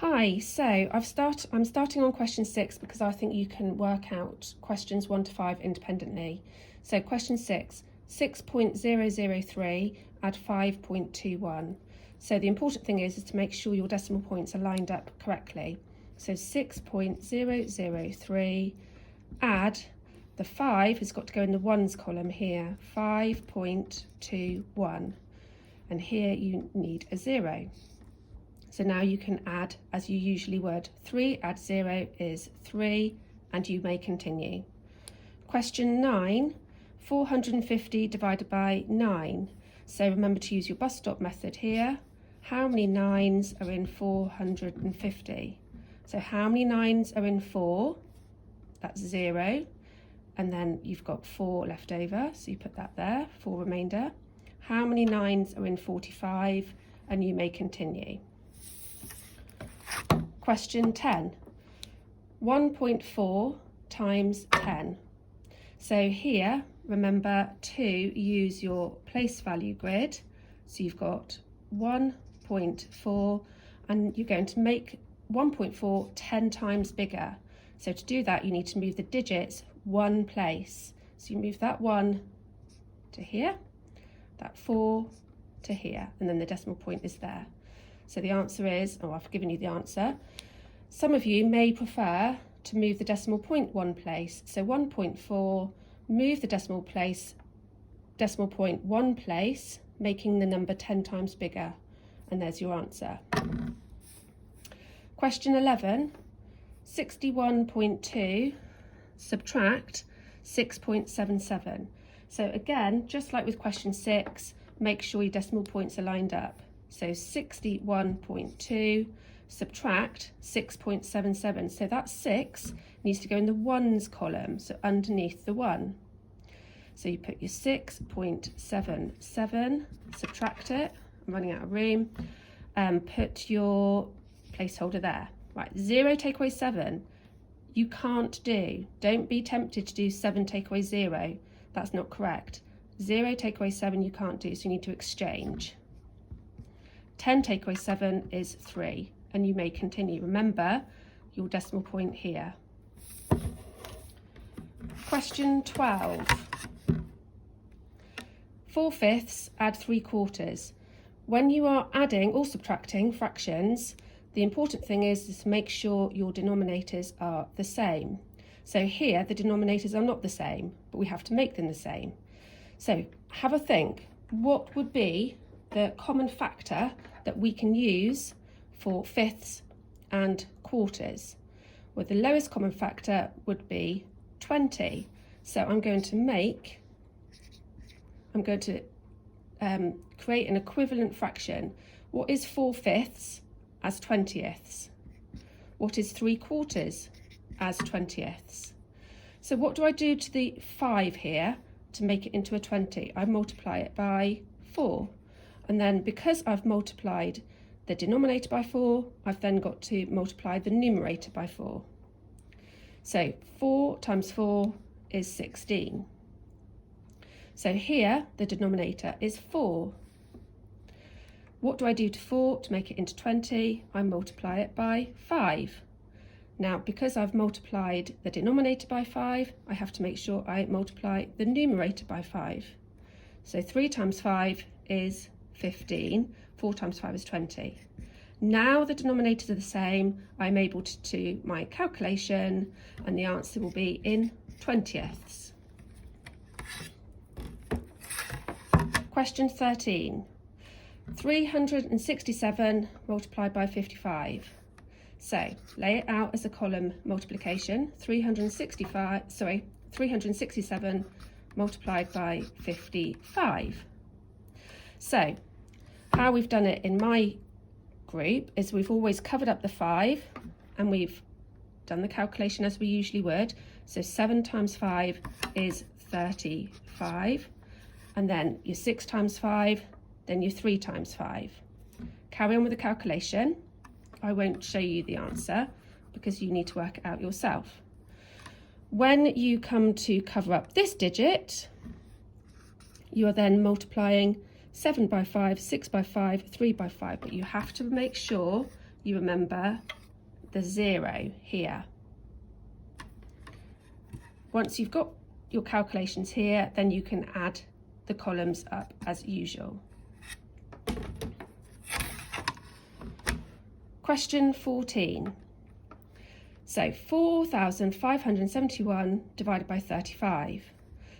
Hi, so I'm starting on question 6 because I think you can work out questions 1 to 5 independently. So question 6, 6.003 add 5.21. So the important thing is to make sure your decimal points are lined up correctly. So 6.003 add, the 5 has got to go in the ones column here, 5.21. And here you need a 0. So now you can add as you usually would. 3 add 0 is 3, and you may continue. Question 9, 450 divided by 9. So remember to use your bus stop method here. How many 9s are in 450? So how many 9s are in 4? That's 0. And then you've got 4 left over, so you put that there, 4 remainder. How many 9s are in 45? And you may continue. Question 10, 1.4 times 10. So here, remember to use your place value grid. So you've got 1.4 and you're going to make 1.4 10 times bigger. So to do that, you need to move the digits one place. So you move that 1 to here, that 4 to here, and then the decimal point is there. So the answer is, I've given you the answer. Some of you may prefer to move the decimal point one place. So 1.4, move the decimal point one place, making the number 10 times bigger. And there's your answer. Question 11, 61.2 subtract 6.77. So again, just like with question 6, make sure your decimal points are lined up. So 61.2 subtract 6.77. So that 6 needs to go in the ones column, so underneath the 1. So you put your 6.77, subtract it, I'm running out of room, put your placeholder there. Right, 0 take away 7, you can't do. Don't be tempted to do 7 take away 0. That's not correct. 0 take away 7 you can't do, so you need to exchange. 10 take away 7 is 3, and you may continue. Remember your decimal point here. Question 12. 4/5 add 3/4. When you are adding or subtracting fractions, the important thing is to make sure your denominators are the same. So here the denominators are not the same, but we have to make them the same. So have a think, what would be the common factor that we can use for fifths and quarters? Well, the lowest common factor would be 20. So I'm going to create an equivalent fraction. What is 4/5 as 20ths? What is 3/4 as 20ths? So what do I do to the 5 here to make it into a 20? I multiply it by 4. And then because I've multiplied the denominator by 4, I've then got to multiply the numerator by 4. So 4 times 4 is 16. So here the denominator is 4. What do I do to 4 to make it into 20? I multiply it by 5. Now, because I've multiplied the denominator by 5, I have to make sure I multiply the numerator by 5. So 3 times 5 is 15, 4 times 5 is 20. Now the denominators are the same, I'm able to do my calculation, and the answer will be in 20ths. Question 13. 367 multiplied by 55. So lay it out as a column multiplication. 367 multiplied by 55. So how we've done it in my group is we've always covered up the 5 and we've done the calculation as we usually would. So 7 times 5 is 35, and then your 6 times 5, then your 3 times 5. Carry on with the calculation. I won't show you the answer because you need to work it out yourself. When you come to cover up this digit, you are then multiplying 7 by 5, 6 by 5, 3 by 5, but you have to make sure you remember the 0 here. Once you've got your calculations here, then you can add the columns up as usual. Question 14. So 4,571 divided by 35.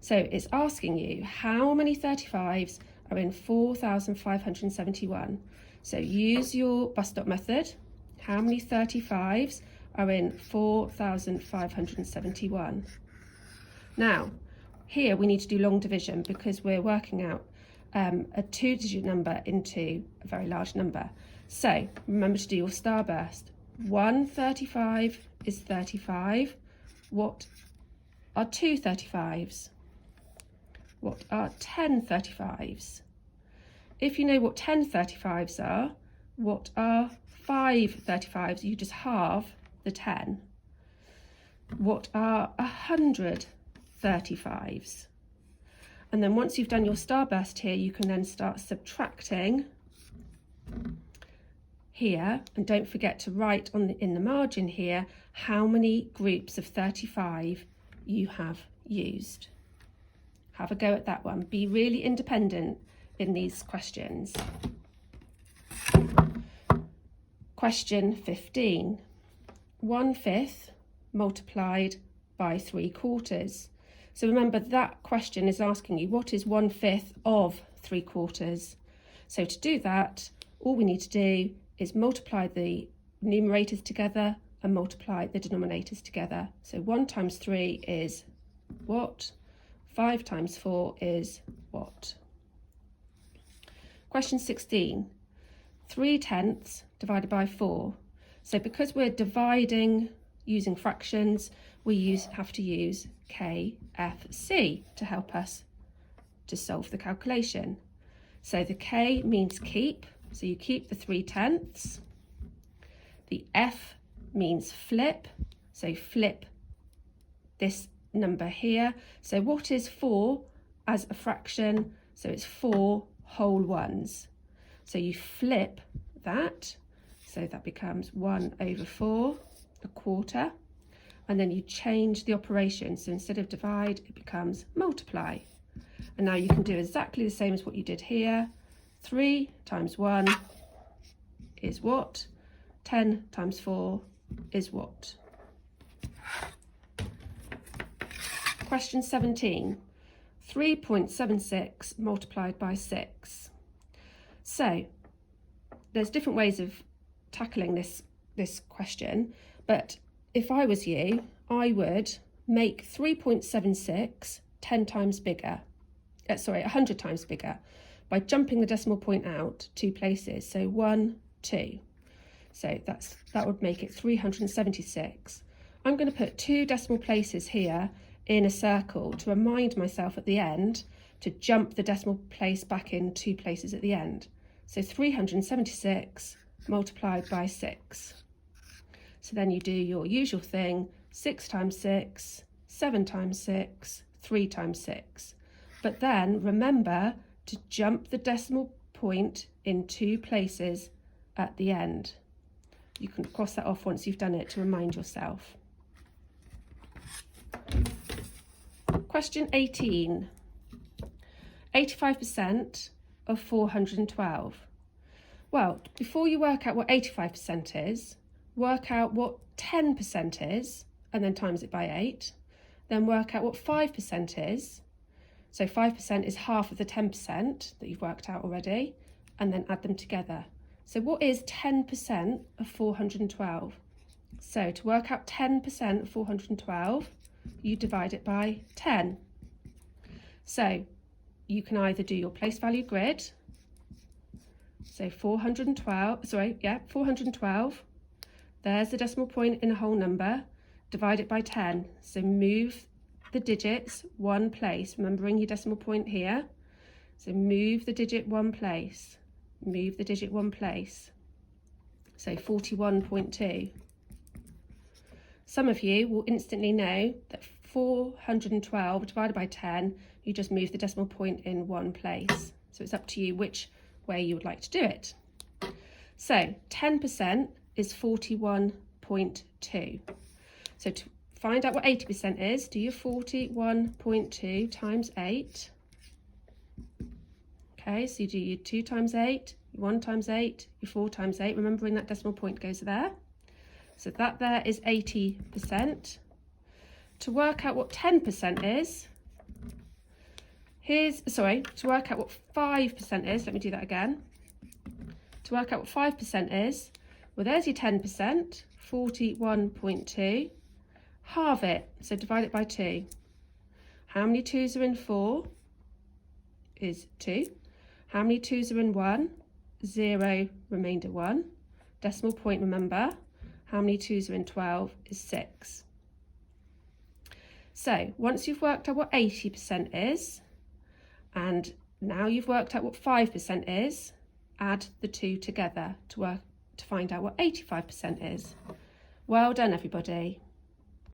So it's asking you how many 35s are in 4,571. So use your bus stop method. How many 35s are in 4,571? Now, here we need to do long division because we're working out a 2-digit number into a very large number. So remember to do your starburst. 1 35 is 35. What are 2 35s? What are 10 35s? If you know what 10 35s are, what are 5 35s? You just halve the 10. What are 100 35s? And then once you've done your starburst here, you can then start subtracting here, and don't forget to write in the margin here how many groups of 35 you have used. Have a go at that one. Be really independent in these questions. Question 15. 1/5 multiplied by 3/4. So remember that question is asking you what is 1/5 of 3/4. So to do that, all we need to do is multiply the numerators together and multiply the denominators together. So 1 times 3 is what? 5 times 4 is what? Question 16. 3/10 divided by 4. So because we're dividing using fractions, we have to use KFC to help us to solve the calculation. So the K means keep, so you keep the 3/10. The F means flip, so flip this number here. So what is 4 as a fraction? So it's 4 whole ones. So you flip that, so that becomes 1/4, a quarter, and then you change the operation. So instead of divide, it becomes multiply. And now you can do exactly the same as what you did here. 3 times 1 is what? 10 times 4 is what? Question 17. 3.76 multiplied by 6. So there's different ways of tackling this question, but if I was you, I would make 3.76 10 times bigger. 100 times bigger by jumping the decimal point out 2 places. So 1, 2. So that would make it 376. I'm going to put 2 decimal places here in a circle to remind myself at the end to jump the decimal place back in 2 places at the end. So 376 multiplied by 6. So then you do your usual thing, 6 times 6, 7 times 6, 3 times 6. But then remember to jump the decimal point in 2 places at the end. You can cross that off once you've done it to remind yourself. Question 18. 85% of 412. Well, before you work out what 85% is, work out what 10% is, and then times it by 8. Then work out what 5% is. So 5% is half of the 10% that you've worked out already, and then add them together. So what is 10% of 412? So to work out 10% of 412, you divide it by 10. So you can either do your place value grid. So 412, there's the decimal point in a whole number, divide it by 10. So move the digits 1 place, remembering your decimal point here. So move the digit 1 place, move the digit 1 place. So 41.2. Some of you will instantly know that 412 divided by 10, you just move the decimal point in 1 place. So it's up to you which way you would like to do it. So 10% is 41.2. So to find out what 80% is, do your 41.2 times 8. Okay, so you do your 2 times 8, your 1 times 8, your 4 times 8, remembering that decimal point goes there. So that there is 80%. To work out what 10% is, to work out what 5% is, let me do that again. To work out what 5% is, well, there's your 10%, 41.2. Halve it, so divide it by 2. How many 2s are in 4? Is 2. How many 2s are in 1? 0, remainder 1. Decimal point, remember. How many 2s are in 12 is 6. So once you've worked out what 80% is, and now you've worked out what 5% is, add the 2 together to find out what 85% is. Well done, everybody.